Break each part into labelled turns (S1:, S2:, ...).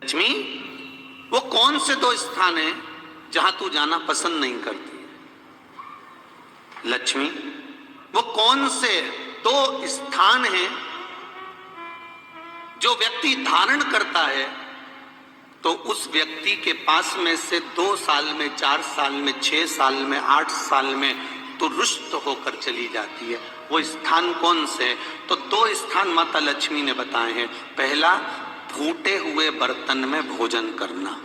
S1: लक्ष्मी, वो कौन से दो स्थान है जहां तू जाना पसंद नहीं करती? लक्ष्मी, वो कौन से दो स्थान हैं जो व्यक्ति धारण करता है तो उस व्यक्ति के पास में से 2 साल में, 4 साल में, 6 साल में, 8 साल में तो रुष्ट होकर चली जाती है? वो स्थान कौन से? तो 2 स्थान माता लक्ष्मी ने बताए हैं। पहला, फूटे हुए बर्तन में भोजन करना।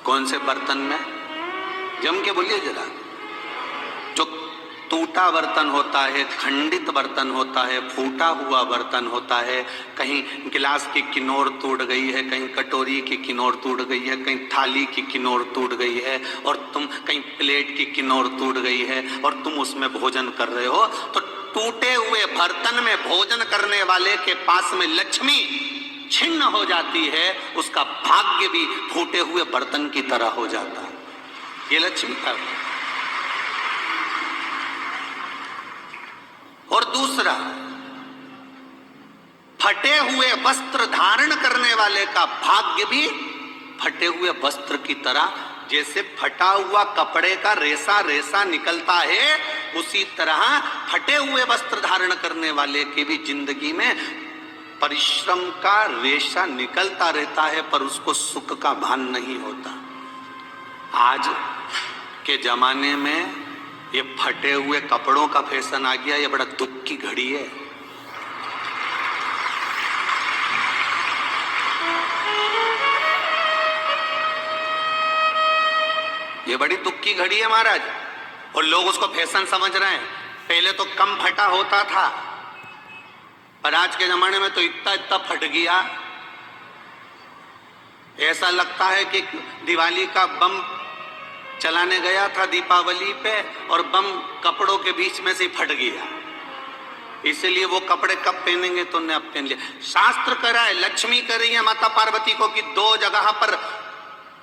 S1: कौन से बर्तन में? जम के बोलिए जरा। जो टूटा बर्तन होता है, खंडित बर्तन होता है, फूटा हुआ बर्तन होता है, कहीं गिलास की किनोर टूट गई है, कहीं कटोरी की किनोर टूट गई है, कहीं थाली की किनोर टूट गई है, और तुम कहीं प्लेट की किनोर टूट गई है और तुम उसमें भोजन कर रहे हो, तो टूटे हुए बर्तन में भोजन करने वाले के पास में लक्ष्मी छिन्न हो जाती है, उसका भाग्य भी फूटे हुए बर्तन की तरह हो जाता है। ये लक्ष्मी का। और दूसरा, फटे हुए वस्त्र धारण करने वाले का भाग्य भी फटे हुए वस्त्र की तरह, जैसे फटा हुआ कपड़े का रेसा रेसा निकलता है, उसी तरह फटे हुए वस्त्र धारण करने वाले की भी जिंदगी में परिश्रम का रेशा निकलता रहता है, पर उसको सुख का भान नहीं होता। आज के जमाने में ये फटे हुए कपड़ों का फैशन आ गया, ये बड़ा दुख की घड़ी है। ये बड़ी दुख की घड़ी है महाराज, और लोग उसको फैशन समझ रहे हैं। पहले तो कम फटा होता था, पर आज के जमाने में तो इतना इतना फट गया, ऐसा लगता है कि दिवाली का बम चलाने गया था दीपावली पे और बम कपड़ों के बीच में से फट गया। इसलिए वो कपड़े कब पहनेंगे तो ने अब पहन लिया। शास्त्र कह रहा है, लक्ष्मी कह रही है माता पार्वती को कि 2 जगह पर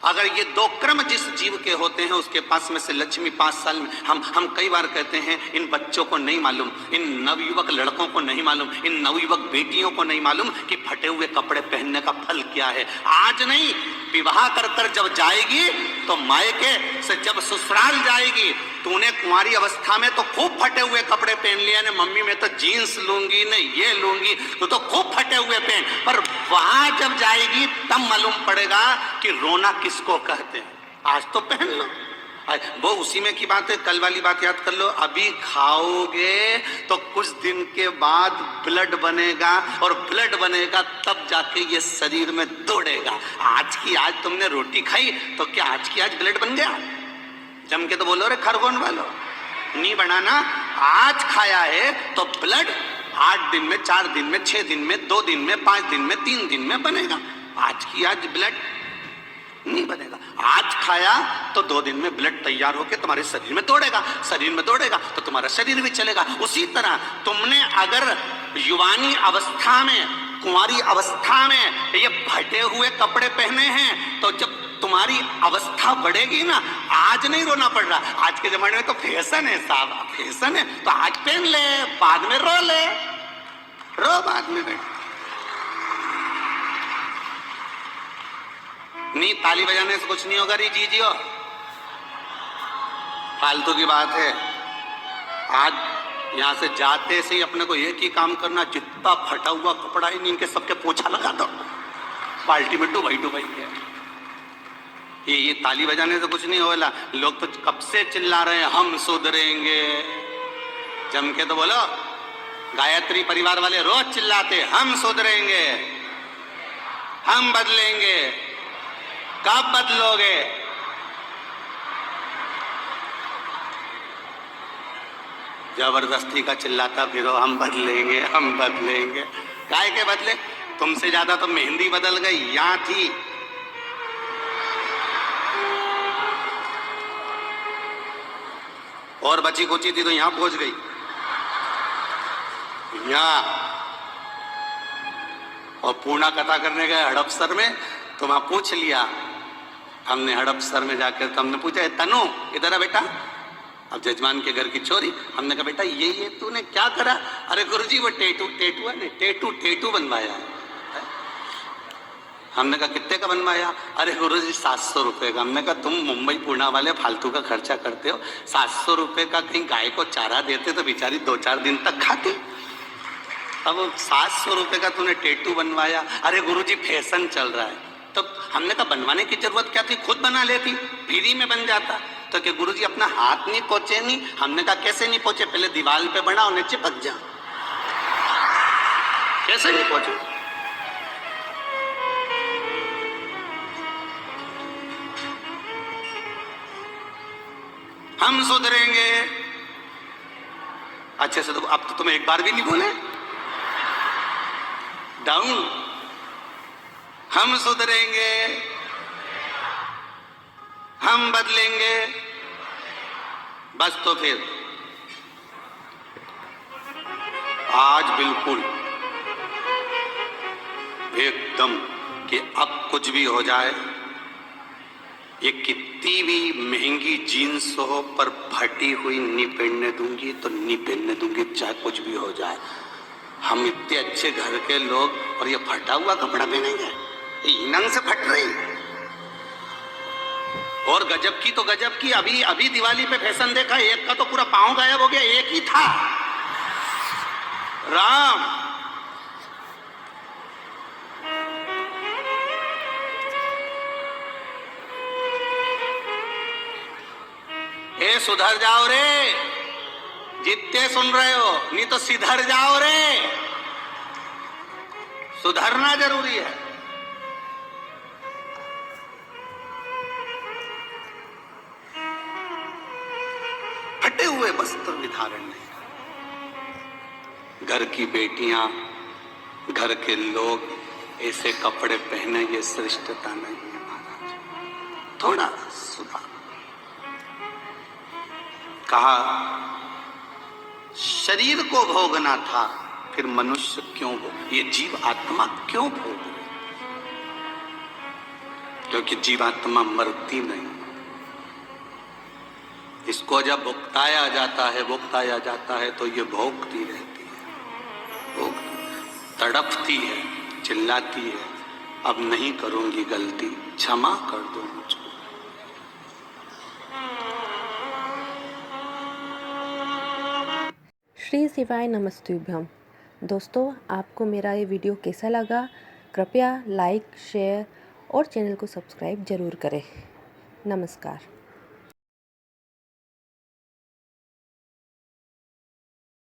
S1: अगर ये 2 क्रम जिस जीव के होते हैं उसके पास में से लक्ष्मी 5 साल में, हम कई बार कहते हैं इन बच्चों को नहीं मालूम, इन नवयुवक लड़कों को नहीं मालूम, इन नवयुवक बेटियों को नहीं मालूम कि फटे हुए कपड़े पहनने का फल क्या है। आज नहीं, विवाह कर कर जब जाएगी तो मायके से जब ससुराल जाएगी, तूने कुंवारी अवस्था में तो खूब फटे हुए कपड़े पहन लिया ने, मम्मी मैं तो जीन्स लूंगी न ये लूंगी, तो खूब फटे हुए पहन, पर वहां जब जाएगी तब मालूम पड़ेगा कि रोना किसको कहते हैं। आज तो पहन लो, वो उसी में की बात है। कल वाली बात याद कर लो, अभी खाओगे तो कुछ दिन के बाद ब्लड बनेगा, और ब्लड बनेगा तब जाके ये शरीर में दौड़ेगा। आज की आज तुमने रोटी खाई तो क्या आज की आज ब्लड बन गया? जम के तो बोलो रे खरगोन वालों, नहीं बनाना। आज खाया है तो ब्लड 8 दिन में, 4 दिन में, 6 दिन में, 2 दिन में, 5 दिन में, 3 दिन में बनेगा। आज की आज ब्लड नहीं बनेगा। आज खाया तो 2 दिन में ब्लड तैयार होकर तुम्हारे शरीर में दौड़ेगा, शरीर में दौड़ेगा तो तुम्हारा शरीर भी चलेगा। उसी तरह तुमने अगर युवानी अवस्था में, कुंवारी अवस्था में ये फटे हुए कपड़े पहने हैं, तो जब तुम्हारी अवस्था बढ़ेगी ना, आज नहीं रोना पड़ रहा। आज के जमाने में तो फैशन है साहब, फैशन है तो आज पहन ले, बाद में रो ले, रो बाद में बैठ। नहीं, ताली बजाने से कुछ नहीं होगा री जीजियो, फालतू की बात है। आज यहां से जाते से ही अपने को एक ही काम करना, जितना फटा हुआ कपड़ा ही इनके सबके पोछा लगा दो, बाल्टी में डुबाई के। ये ताली बजाने से कुछ नहीं होगा। लोग तो कब से चिल्ला रहे हैं हम सुधरेंगे, जम के तो बोलो। गायत्री परिवार वाले रोज चिल्लाते हम सुधरेंगे, हम बदलेंगे। कब बदलोगे? जबरदस्ती का चिल्लाता फिरो हम बदलेंगे, हम बदलेंगे। काय के बदले? तुमसे ज्यादा तो मेहंदी बदल गई, यहां थी। और बची कुची थी तो यहां पहुंच गई। यहां और पूर्णा कथा करने गए हड़पसर में, तो वहां पूछ लिया हमने हड़पसर में जाकर, तो हमने पूछा तनु इधर आ बेटा, अब जजमान के घर की छोरी। हमने कहा बेटा ये तूने क्या करा? अरे गुरुजी वो टेटू है ना, टेटू बनवाया है। हमने कहा कितने का बनवाया? अरे गुरुजी 700 रुपये का। हमने कहा तुम मुंबई पुणे वाले फालतू का खर्चा करते हो, 700 रुपये का कहीं गाय को चारा देते तो बेचारी 2-4 दिन तक खाती। अब 700 रुपये का तूने टेटू बनवाया। अरे गुरुजी फैशन चल रहा है। तो हमने कहा बनवाने की जरूरत क्या थी, खुद बना लेती, फ्री में बन जाता। तो क्या गुरुजी अपना हाथ नहीं पोछे? नहीं। हमने कहा कैसे नहीं पोछे? पहले दीवार पे बना उन्हें चिपक जा। कैसे नहीं पोछे? हम सुधरेंगे। अच्छे से तो अब तो तुम एक बार भी नहीं बोले। डाउन। हम सुधरेंगे, हम बदलेंगे। बस तो फिर आज बिल्कुल एकदम कि अब कुछ भी हो जाए, ये कितनी भी महंगी जीन्स हो पर फटी हुई नहीं पहनने दूंगी, तो नहीं पहनने दूंगी चाहे कुछ भी हो जाए। हम इतने अच्छे घर के लोग और ये फटा हुआ कपड़ा पहनेंगे? ये नंग से फट रही। और गजब की तो गजब की, अभी अभी दिवाली पे फैशन देखा, एक का तो पूरा पांव गायब हो गया, एक ही था। राम ए सुधर जाओ रे, जितने सुन रहे हो, नहीं तो सिधर जाओ रे। सुधरना जरूरी है। फटे हुए वस्त्र विधारण नहीं। घर की बेटियां, घर के लोग ऐसे कपड़े पहने, ये श्रेष्ठता नहीं है महाराज। थोड़ा सुधार। कहा शरीर को भोगना था, फिर मनुष्य क्यों भोग, ये जीव आत्मा क्यों भोग रहे? क्योंकि जीवात्मा मरती नहीं। इसको जब भुगताया जाता है तो ये भोगती रहती है, तड़पती है, चिल्लाती है, अब नहीं करूंगी गलती, क्षमा कर दो मुझको।
S2: श्री शिवाय नमस्तुभ्यम। दोस्तों, आपको मेरा ये वीडियो कैसा लगा? कृपया लाइक, शेयर और चैनल को सब्सक्राइब ज़रूर करें। नमस्कार।